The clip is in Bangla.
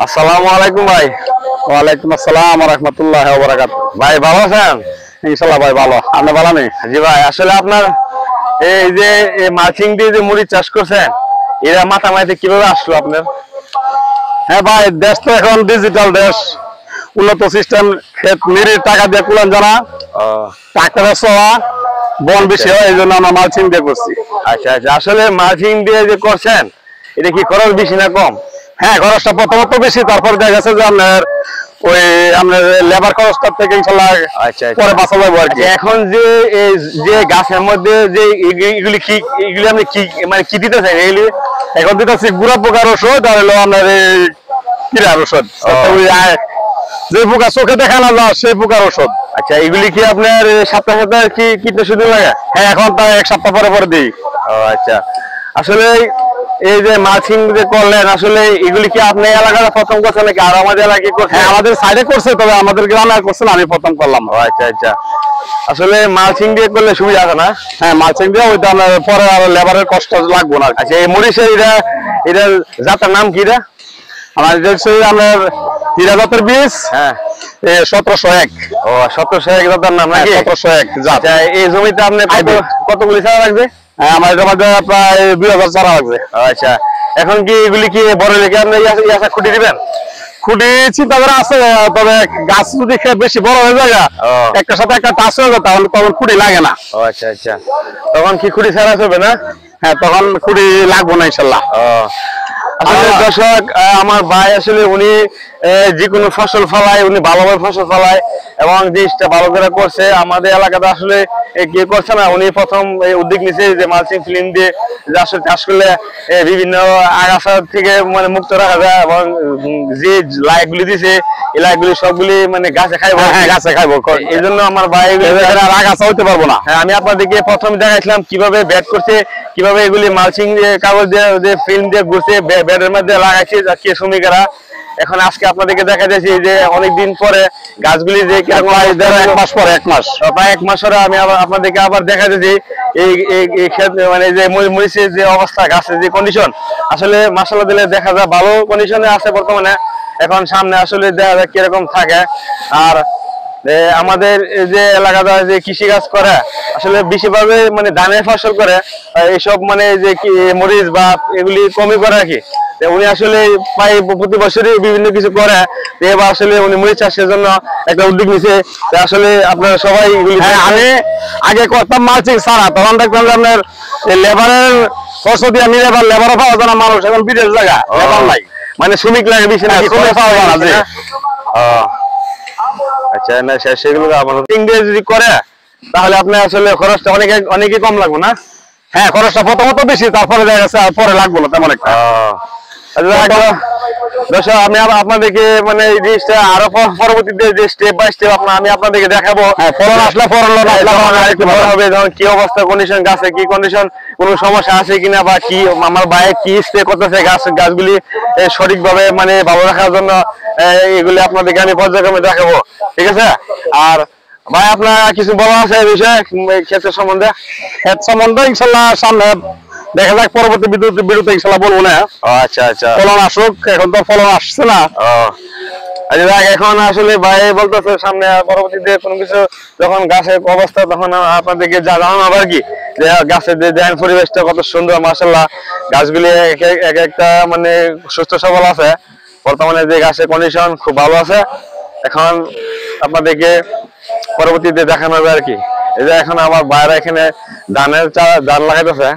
আসসালামু আলাইকুম ভাই। ওয়ালাইকুম আসসালাম ওয়া রাহমাতুল্লাহি ওয়া বারাকাতুহু। ভাই ভালো আছেন? ইনশাআল্লাহ ভাই ভালো। আপনি ভালো নেই? জি ভাই, আসলে আপনার এই যে মালচিং দিয়ে যে মুড়ি চাষ করছেন, এরা মাথামারিতে কিভাবে আসলো আপনার? হ্যাঁ ভাই, দেশ তো এখন ডিজিটাল দেশ, উন্নত সিস্টেম, ক্ষেত নিরির টাকা দিয়ে কুলান জানা, ট্রাক্টরে ছোয়া, বন বেশি হয়, এই জন্য আমরা মালচিং দিয়ে করছি। আচ্ছা আচ্ছা, আসলে মালচিং দিয়ে যে করছেন, এটা কি খরচ বেশি না কম? হ্যাঁ, খরচটা প্রথমত বেশি, তারপর দেখা গেছে যে আপনার ওই আপনার লেবার খরচটার থেকে ইনশাআল্লাহ আচ্ছা পরে বাঁচা যাবে আর কি। এখন যে এই যে গাছের মধ্যে যে এগুলি কি, এগুলি আপনি কি মানে কি দিতেছেন এগুলি? এখন দিতেছি গুড়া পোকার ওষুধ আর হলো আপনার এই কিরার ওষুধ, যে পোকা চোখে দেখা না যায় সেই পোকার ওষুধ। আচ্ছা, এগুলি কি আপনার সপ্তাহে সপ্তাহে কি কীটনাশক লাগে? হ্যাঁ, এখন তাই এক সপ্তাহ পরে পরে দিই। ও আচ্ছা, আসলে এই যে মালচিং যে করলেন, আসলে এগুলি কি আপনার এলাকায় প্রথম করছেন নাকি আর আমাদের এলাকায় করছেন? হ্যাঁ, আমাদের সাইডে করছে, তবে আমাদের গ্রামে করছে না, আমি প্রথম করলাম। ও আচ্ছা আচ্ছা, আসলে মালচিং দিয়ে করলে সুবিধা আছে না? হ্যাঁ, মালচিং দিয়ে ওইটা আমরা পরে আর লেবারের কষ্ট লাগবো না। আচ্ছা, এই মরিচের এটা জাতের নাম কি? আমার হচ্ছে আপনার হীরা জাতের বীজ, হ্যাঁ, 1701। ও 1701 জাতের নাম নাকি? 1701 জাত। আচ্ছা, এই জমিতে আপনি কতগুলি চারা লাগবে? হ্যাঁ, আমার এটা মধ্যে প্রায় 2000 চারা লাগবে। ও আচ্ছা, এখন কি এগুলি কি বড় লেগে আপনি খুঁটি দিবেন? খুঁটি চিন্তা করে আছে, তবে গাছ যদি বেশি বড় হয়ে যায়, একটার সাথে একটা টাচ হয়ে যায়, তাহলে তখন খুঁটি লাগে না। ও আচ্ছা আচ্ছা, তখন কি খুঁটি ছাড়া চলবে না? হ্যাঁ, তখন খুঁটি লাগবো না ইনশাল্লাহ। আসলে দর্শক, আমার ভাই আসলে উনি যে কোনো ফসল ফলায়, উনি ভালোভাবে ফসল ফলায় এবং জিনিসটা ভালো করে করছে। আমাদের এলাকাতে আসলে কি করছে না, উনি প্রথম উদ্যোগ নিচ্ছে যে মালচিং ফিল্ম দিয়ে আসলে চাষ করলে বিভিন্ন আগাছা থেকে মানে মুক্ত রাখা যায় এবং যে লাইটগুলি দিছে এই লাইটগুলি সবগুলি মানে গাছে খাইবো। হ্যাঁ, গাছে খাইবো, এই জন্য আমার ভাই আগাছা হইতে পারবো না। হ্যাঁ, আমি আপনাদেরকে প্রথম দেখাইছিলাম কিভাবে ব্যাট করছে, কিভাবে এগুলি মালচিং কাগজ দিয়ে ফিল্ম দিয়ে ঘুরছে, ব্যাটের মধ্যে লাগাইছে যাচ্ছে শ্রমিকেরা। এখন আজকে আপনাদেরকে দেখা যাচ্ছে যে অনেকদিন পরে গাছগুলি যে এক মাস পরে, প্রায় এক মাস পরে আমি আবার আপনাদেরকে আবার দেখা যাচ্ছে এই মানে যে মরিচের যে অবস্থা, গাছের যে কন্ডিশন, আসলে মাশাআল্লাহ দিলে দেখা যায় ভালো কন্ডিশনে আছে বর্তমানে। এখন সামনে আসলে দেখা যায় কিরকম থাকে। আর আমাদের যে এলাকাটা যে কৃষি কাজ করে, আসলে বেশিরভাগই মানে ধানের ফসল করে, এইসব মানে যে মরিচ বা এগুলি কমই করে আর কি। উনি আসলে প্রায় প্রতি বছরই বিভিন্ন কিছু করে, এবার আসলে উনি মরিচ চাষের জন্য একটা উদ্যোগ নিছে। আসলে আপনারা সবাই আমি আগে করতাম মালচিং ছাড়া, তখন দেখলাম যে আপনার লেবারের খরচ দিয়ে আমি লেবারও পাওয়া যায় না, মানুষ এখন বিদেশ জায়গা লেবার নাই, মানে শ্রমিক লাগে বেশি নাকি? পাওয়া যায় না। আচ্ছা, না সেগুলো যদি করে তাহলে আপনার আসলে খরচটা অনেকই কম লাগবে না? হ্যাঁ, খরচটা প্রথমত বেশি, তারপরে দেখা গেছে পরে লাগবো না তেমন একটা। দর্শক, আমি আপনাদেরকে মানে এই জিনিসটা আরো পরবর্তীতে যে স্টেপ বাই স্টেপ আমি আপনাদেরকে দেখাবো। ফলন আসলে হবে, ধরুন কি অবস্থা, কন্ডিশন, গাছে কি কন্ডিশন, কোনো সমস্যা আছে কিনা, বা কি আমার বাইরে কি স্প্রে করতেছে গাছগুলি সঠিকভাবে মানে ভালো রাখার জন্য, এগুলি আপনাদেরকে আমি পর্যায়ক্রমে দেখাবো। ঠিক আছে? আর ভাই, আপনার কিছু বলা আছে এই বিষয়ে, ক্ষেতের সম্বন্ধে? ক্ষেত সম্বন্ধে ইনশাল্লাহ সামনে দেখা যাক, পরবর্তী বিরতি ইনশাল্লাহ বলবো না। আচ্ছা আচ্ছা, ফলন আসুক, এখন তো ফলন আসছে না। আচ্ছা, এখন আসলে ভাই বলতেছে সামনে পরবর্তীতে কোনো কিছু যখন গাছের অবস্থা, তখন আপনাদেরকে জানানো আবার কি যে গাছের যে দেন পরিবেশটা কত সুন্দর, মাশাআল্লাহ। গাছগুলি এক একটা মানে সুস্থ সবল আছে বর্তমানে, যে গাছের কন্ডিশন খুব ভালো আছে। এখন আপনাদেরকে পরবর্তীতে দেখানো হবে আর কি। এই যে এখন আমার বাইরে এখানে ধান লাগাইতেছে।